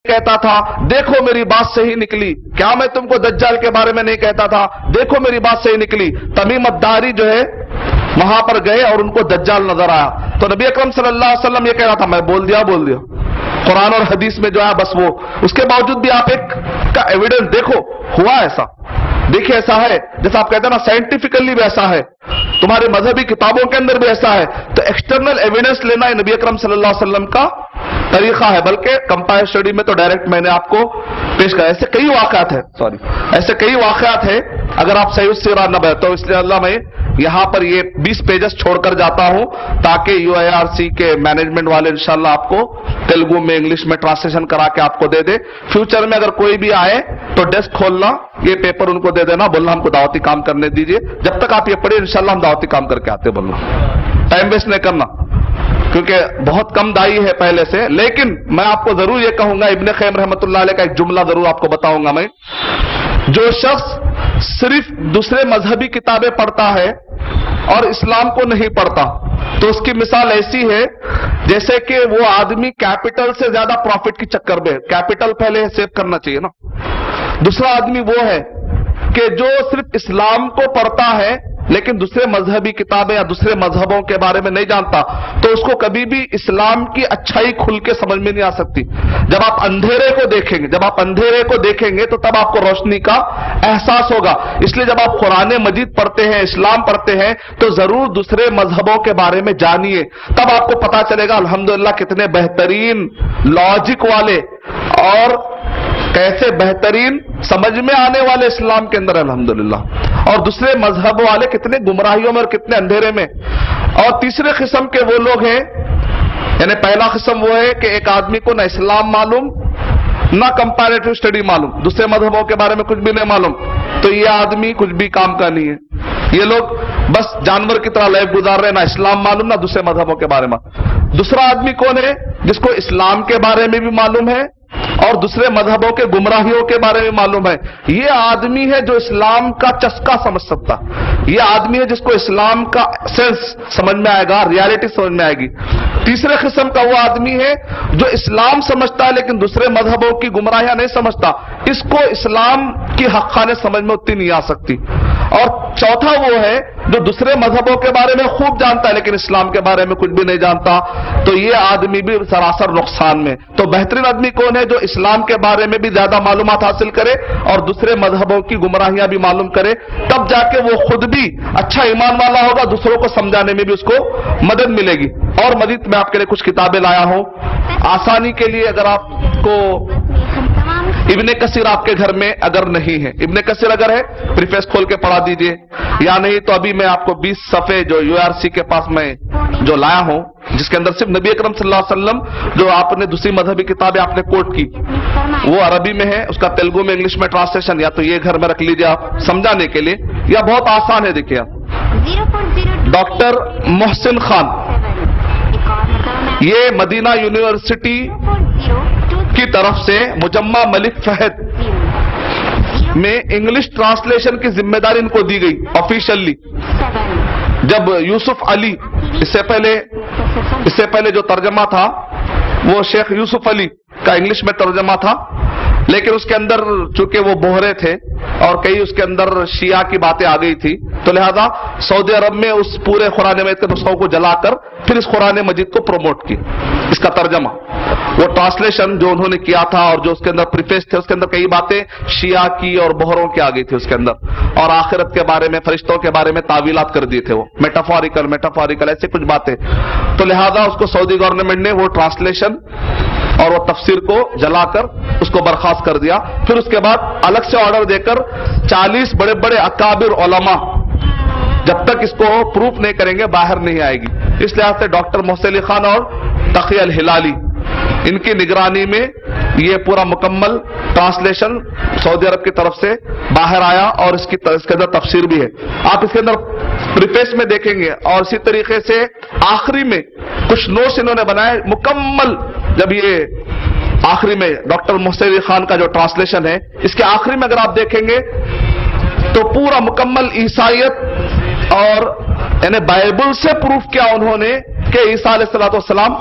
कहता था, देखो मेरी बात सही निकली, क्या मैं तुमको दज्जाल के बारे में नहीं कहता था, देखो मेरी बात सही निकली। तमीम अद्दारी जो है वहां पर गए और उनको दज्जाल नजर आया, तो नबी अकरम सल्लल्लाहु अलैहि वसल्लम ये कह रहा था, मैं बोल दिया कुरान और हदीस में जो है बस वो, उसके बावजूद भी आप एक का एविडेंस देखो, हुआ ऐसा, देखिए ऐसा है, जैसा आप कहते हैं ना साइंटिफिकली भी ऐसा है, तुम्हारे मजहबी किताबों के अंदर भी ऐसा है। तो एक्सटर्नल एविडेंस लेना है नबी अकरम सल्लल्लाहु अलैहि वसल्लम का तरीका है, बल्कि कंपायर स्टडी में तो डायरेक्ट मैंने आपको पेश किया। ऐसे कई वाकयात है, ऐसे कई वाकयात है, अगर आप सही सिरा न बे, तो इसलिए अल्लाह मैं यहां पर ये 20 पेजेस छोड़कर जाता हूं ताकि UIRC के मैनेजमेंट वाले इंशाल्लाह आपको तेलुगु में इंग्लिश में ट्रांसलेशन करा के आपको दे दे। फ्यूचर में अगर कोई भी आए तो डेस्क खोलना, ये पेपर उनको दे देना, बोलना हमको दावती काम करने दीजिए, जब तक आप ये पढ़े इंशाल्लाह हम दावती काम करके आते, बोलना, टाइम वेस्ट नहीं करना, क्योंकि बहुत कम दाई है पहले से। लेकिन मैं आपको जरूर ये कहूंगा, इब्ने क़य्यिम रहमतुल्लाह अलैह का एक जुमला जरूर आपको बताऊंगा मैं, जो शख्स सिर्फ दूसरे मजहबी किताबें पढ़ता है और इस्लाम को नहीं पढ़ता, तो उसकी मिसाल ऐसी है जैसे कि वो आदमी कैपिटल से ज्यादा प्रॉफिट की चक्कर में, कैपिटल पहले सेव करना चाहिए ना, दूसरा आदमी वो है कि जो सिर्फ इस्लाम को पढ़ता है लेकिन दूसरे मजहबी किताबें या दूसरे मजहबों के बारे में नहीं जानता, तो उसको कभी भी इस्लाम की अच्छाई खुल के समझ में नहीं आ सकती। जब आप अंधेरे को देखेंगे, जब आप अंधेरे को देखेंगे तो तब आपको रोशनी का एहसास होगा। इसलिए जब आप कुरान मजीद पढ़ते हैं, इस्लाम पढ़ते हैं, तो जरूर दूसरे मजहबों के बारे में जानिए, तब आपको पता चलेगा अल्हम्दुलिल्लाह कितने बेहतरीन लॉजिक वाले और कैसे बेहतरीन समझ में आने वाले इस्लाम के अंदर अल्हम्दुलिल्लाह, और दूसरे मजहब वाले कितने गुमराहियों में और कितने अंधेरे में। और तीसरे किस्म के वो लोग हैं, यानी पहला किस्म वो है कि एक आदमी को ना इस्लाम मालूम ना कंपैरेटिव स्टडी मालूम, दूसरे मजहबों के बारे में कुछ भी नहीं मालूम, तो ये आदमी कुछ भी काम का नहीं है। ये लोग बस जानवर की तरह लाइफ गुजार रहे, ना इस्लाम मालूम ना दूसरे मजहबों के बारे में। दूसरा आदमी कौन है? जिसको इस्लाम के बारे में भी मालूम है और दूसरे मजहबों के गुमराहियों के बारे में मालूम है। ये आदमी है जो इस्लाम का चस्का समझ सकता, ये आदमी है जिसको इस्लाम का सेंस समझ में आएगा, रियलिटी समझ में आएगी। तीसरे किस्म का वो आदमी है जो इस्लाम समझता है लेकिन दूसरे मजहबों की गुमराहियां नहीं समझता, इसको इस्लाम की हक़ाने समझ में उतनी नहीं आ सकती। और चौथा वो है जो दूसरे मजहबों के बारे में खूब जानता है लेकिन इस्लाम के बारे में कुछ भी नहीं जानता, तो ये आदमी भी सरासर नुकसान में। तो बेहतरीन आदमी कौन है? जो इस्लाम के बारे में भी ज्यादा मालूमात हासिल करे और दूसरे मजहबों की गुमराहियां भी मालूम करे, तब जाके वो खुद भी अच्छा ईमान वाला होगा, दूसरों को समझाने में भी उसको मदद मिलेगी। और मजीद मैं आपके लिए कुछ किताबें लाया हूं आसानी के लिए, अगर आपको इब्ने कसीर आपके घर में अगर नहीं है, इब्ने कसीर अगर है प्रीफेस खोल के पढ़ा दीजिए, या नहीं तो अभी मैं आपको 20 सफ़े जो UIRC के पास मैं जो लाया हूं, जिसके अंदर सिर्फ नबी अकरम सल्लल्लाहु अलैहि वसल्लम जो आपने दूसरी मजहबी किताबें आपने कोट की वो अरबी में है, उसका तेलुगु में इंग्लिश में ट्रांसलेशन, या तो ये घर में रख लीजिए आप समझाने के लिए, या बहुत आसान है। देखिए आप डॉक्टर मोहसिन खान, ये मदीना यूनिवर्सिटी की तरफ से मुजम्मा मलिक फहद में इंग्लिश ट्रांसलेशन की जिम्मेदारी इनको दी गई ऑफिशियली। जब यूसुफ अली, इससे पहले जो तर्जमा था वो शेख यूसुफ अली का इंग्लिश में तर्जमा था, लेकिन उसके अंदर चूंकि वो बोहरे थे और कई उसके अंदर शिया की बातें आ गई थी, तो लिहाजा सऊदी अरब में उस पूरे कुरान मजीद के नुस्खों को जलाकर फिर इस कुरान मजीद को प्रमोट किया। इसका तर्जमा, वो ट्रांसलेशन जो उन्होंने किया था और जो उसके अंदर प्रीफेस थे, उसके अंदर कई बातें शिया की और बोहरों की आ गई थी उसके अंदर, और आखिरत के बारे में, फरिश्तों के बारे में तावीलात कर दिए थे, वो मेटाफोरिकल ऐसे कुछ बातें। तो लिहाजा उसको सऊदी गवर्नमेंट ने वो ट्रांसलेशन और वो तफसीर को जलाकर उसको बर्खास्त कर दिया। फिर उसके बाद अलग से ऑर्डर देकर 40 बड़े बड़े अकाबिर उलमा जब तक इसको प्रूफ नहीं करेंगे बाहर नहीं आएगी। इस लिहाज से डॉक्टर मोहसिन अली खान और तकी अल हिलाली, इनकी निगरानी में ये पूरा मुकम्मल ट्रांसलेशन सऊदी अरब की तरफ से बाहर आया और इसके अंदर तफसीर भी है, आप इसके अंदर प्रीफेस में देखेंगे। और इसी तरीके से आखिरी में कुछ नोट्स इन्होंने बनाए मुकम्मल। जब ये आखिरी में डॉक्टर मोहसिन अली खान का जो ट्रांसलेशन है, इसके आखिरी में अगर आप देखेंगे तो पूरा मुकम्मल ईसाईयत और यानी बाइबल से प्रूफ किया उन्होंने कि ईसा अलैहिस्सलाम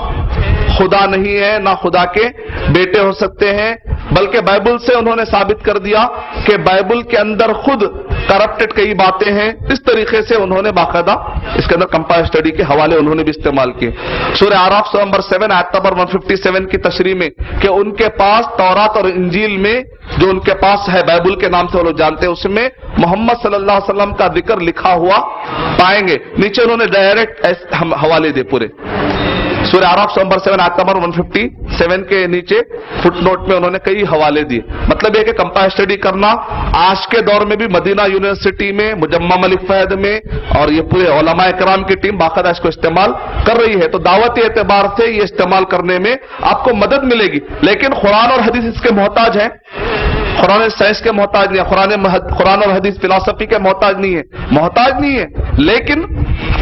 خدا نہیں ہے، نہ خدا کے بیٹے ہو سکتے ہیں، بلکہ بائبل سے انہوں نے ثابت کر دیا کہ بائبل کے اندر خود کرپٹڈ کئی باتیں ہیں۔ اس طریقے سے انہوں نے باقاعدہ اس کے اندر کمپائل اسٹڈی کے حوالے انہوں نے بھی استعمال کیے۔ سورہ اعراف نمبر 7 آیت نمبر 157 کی تشریح میں کہ ان کے پاس تورات اور انجیل میں جو ان کے پاس ہے بائبل کے نام سے وہ لوگ جانتے ہیں، اس میں محمد صلی اللہ علیہ وسلم کا ذکر لکھا ہوا پائیں گے۔ نیچے انہوں نے ڈائریکٹ حوالے دے پورے سورہ اعراف نمبر 7 آیت نمبر 157 کے نیچے فٹ نوٹ میں انہوں نے کئی حوالے دیے۔ مطلب یہ کہ کمپائل اسٹڈی کرنا آج کے دور میں بھی مدینہ یونیورسٹی میں، مجمع ملک فہد میں اور یہ پورے علماء کرام کی ٹیم باقاعدہ اس کو استعمال کر رہی ہے، تو دعوتی اعتبار سے یہ استعمال کرنے میں آپ کو مدد ملے گی۔ لیکن قرآن اور حدیث اس کے محتاج ہیں، قرآن سائنس کے محتاج نہیں ہے، قرآن اور حدیث فلسفی کے محتاج نہیں ہے، لیکن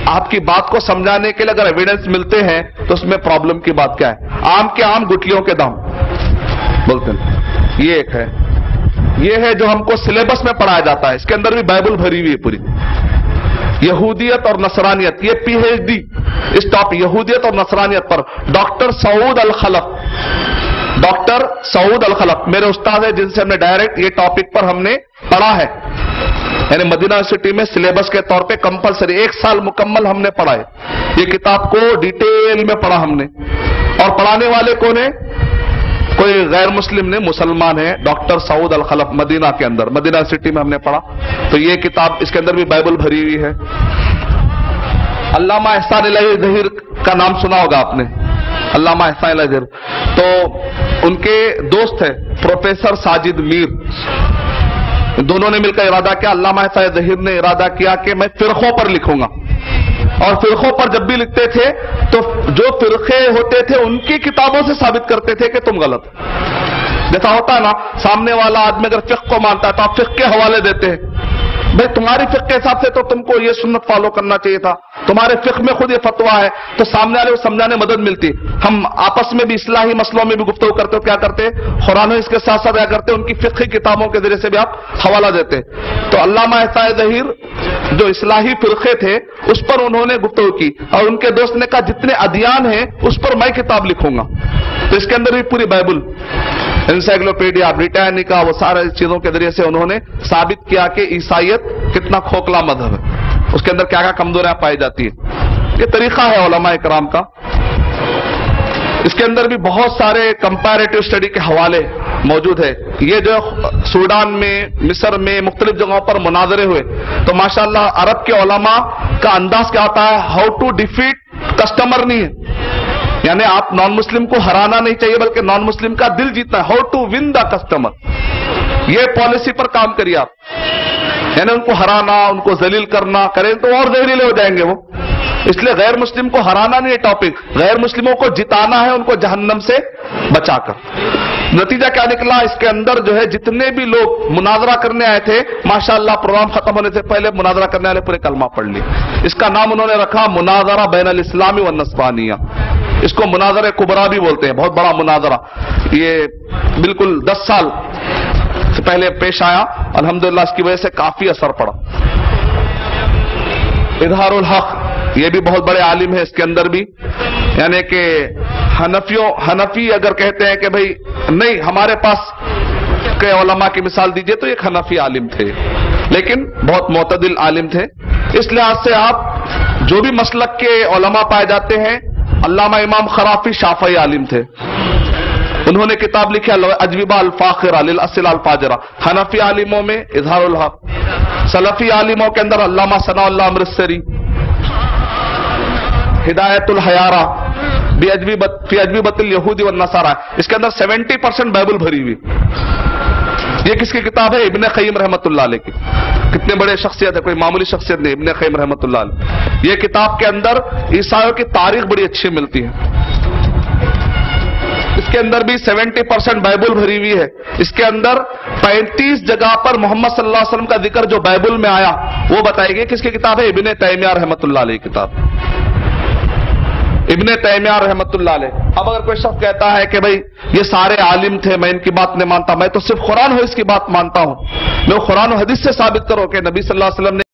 آپ کی بات کو سمجھانے کے لیے اگر ایویڈنس ملتے ہیں تو اس میں پرابلم کی بات کیا ہے؟ آم کے آم گٹلیوں کے دام بولتے ہیں، یہ ایک ہے، یہ ہے جو ہم کو سلیبس میں پڑھایا جاتا ہے، اس کے اندر بھی بائبل بھری ہوئی ہے پوری۔ یہودیت اور نصرانیت، یہ پی ایچ ڈی اس ٹاپک یہودیت اور نصرانیت پر ڈاکٹر سعود الخلق میرے استاد ہیں جن سے ہم نے ڈائریکٹ یہ ٹاپک پر ہم نے پڑھا ہے، یعنی مدینہ یونیورسٹی میں سلیبس کے طور پہ کمپلسری 1 سال مکمل ہم نے پڑھا ہے، یہ کتاب کو ڈیٹیل میں پڑھا ہم نے۔ اور پڑھانے والے کون ہیں؟ کوئی غیر مسلم نے، مسلمان ہے، ڈاکٹر سعود الخلق، مدینہ کے اندر مدینہ یونیورسٹی میں ہم نے پڑھا۔ تو یہ کتاب اس کے اندر بھی بائبل بھری ہوئی ہے۔ علامہ احسان الہی ظہیر کا نام سنا ہوگا آپ نے، علامہ احسان الہی ظہیر، تو ان کے دوست ہے پروفیسر ساجد میر، دونوں نے مل کر ارادہ کیا، علامہ احسان ظہیر نے ارادہ کیا کہ میں فرقوں پر لکھوں گا، اور فرقوں پر جب بھی لکھتے تھے تو جو فرقے ہوتے تھے ان کی کتابوں سے ثابت کرتے تھے کہ تم غلط، جیسا ہوتا ہے نا سامنے والا آدمی اگر فقہ کو مانتا ہے تو آپ فقہ کے حوالے دیتے ہیں، بھائی تمہاری فقہ کے حساب سے تو تم کو یہ سنت فالو کرنا چاہیے تھا، تمہارے فقہ میں خود یہ فتویٰ ہے، تو سامنے والے کو سمجھانے میں مدد ملتی۔ ہم آپس میں بھی اصلاحی مسئلوں میں بھی گفتگو کرتے ہو، کیا کرتے قرآن اس کے ساتھ ساتھ کیا کرتے ان کی فقہی کتابوں کے ذریعے سے بھی آپ حوالہ دیتے۔ تو علامہ احسان ظہیر جو اصلاحی فرقے تھے اس پر انہوں نے گفتگو کی، اور ان کے دوست نے کہا جتنے ادیان ہیں اس پر میں کتاب لکھوں گا۔ تو اس کے اندر بھی پوری بائبل، انسائکلوپیڈیا بریٹانیکا، وہ سارے چیزوں کے ذریعے سے انہوں نے ثابت کیا کہ عیسائیت کتنا کھوکھلا مذہب ہے، اس کے اندر کیا کیا کمزوریاں پائی جاتی ہیں۔ یہ طریقہ ہے علماء کرام کا۔ اس کے اندر بھی بہت سارے کمپیریٹو اسٹڈی کے حوالے موجود ہے۔ یہ جو سوڈان میں، مصر میں، مختلف جگہوں پر مناظرے ہوئے تو ماشاءاللہ عرب کے علماء کا انداز کیا ہوتا ہے، ہاؤ ٹو ڈیفیٹ کسٹمر نہیں ہے، یعنی آپ نان مسلم کو ہرانا نہیں چاہیے بلکہ نان مسلم کا دل جیتنا ہے، how to win the customer, یہ پالیسی پر کام کریے آپ، یعنی ان کو ہرانا، ان کو ذلیل کرنا کریں تو اور زہریلے ہو جائیں گے وہ، اس لیے غیر مسلم کو ہرانا نہیں ہے ٹاپک، غیر مسلموں کو جتانا ہے، ان کو جہنم سے بچا کر۔ نتیجہ کیا نکلا، اس کے اندر جو ہے جتنے بھی لوگ مناظرہ کرنے آئے تھے ماشاءاللہ پروگرام ختم ہونے سے پہلے مناظرہ کرنے والے پورے کلمہ پڑھ لی۔ اس کا نام انہوں نے رکھا مناظرہ بین الاسلامی والنصرانیہ، اس کو مناظرہ کبرا بھی بولتے ہیں، بہت بڑا مناظرہ، یہ بالکل 10 سال سے پہلے پیش آیا، الحمدللہ اس کی وجہ سے کافی اثر پڑا۔ اظہار الحق، یہ بھی بہت بڑے عالم ہیں اس کے اندر بھی، یعنی کہ حنفی اگر کہتے ہیں کہ بھئی نہیں ہمارے پاس کے علماء کی مثال دیجئے تو ایک حنفی عالم تھے، لیکن بہت معتدل عالم تھے۔ اس لحاظ سے آپ جو بھی مسلک کے علماء پائے جاتے ہیں، علامہ امام خرافی شافعی عالم تھے، انہوں نے کتاب لکھی اجوبہ الفاخرہ للاسئلہ الفاجرہ۔ حنفی عالموں میں اظہار الحق، سلفی عالموں کے اندر علامہ ثناء اللہ امرتسری، ہدایت الحیارہ فی اجوبۃ الیہود والنصارى، اس کے اندر 70% بائبل بھری ہوئی۔ یہ کس کی کتاب ہے؟ ابن قیم رحمۃ اللہ علیہ کی۔ کتنے بڑے شخصیت ہے، کوئی معمولی شخصیت نہیں، ابن قیم رحمۃ اللہ علیہ۔ یہ کتاب کے اندر عیسائیوں کی تاریخ بڑی اچھی ملتی ہے، اس کے اندر بھی 70% بائبل بھری ہوئی ہے۔ اس کے اندر 35 جگہ پر محمد صلی اللہ علیہ وسلم کا ذکر جو بائبل میں آیا وہ بتائی گئی۔ کس کی کتاب ہے؟ ابن تیمیہ رحمۃ اللہ علیہ کی کتاب، ابن تیمیہ رحمۃ اللہ علیہ۔ اب اگر کوئی شخص کہتا ہے کہ بھئی یہ سارے عالم تھے، میں ان کی بات نہیں مانتا، میں تو صرف قرآن و حدیث کی بات مانتا ہوں، میں قرآن و حدیث سے ثابت کرو کہ نبی صلی اللہ علیہ وسلم نے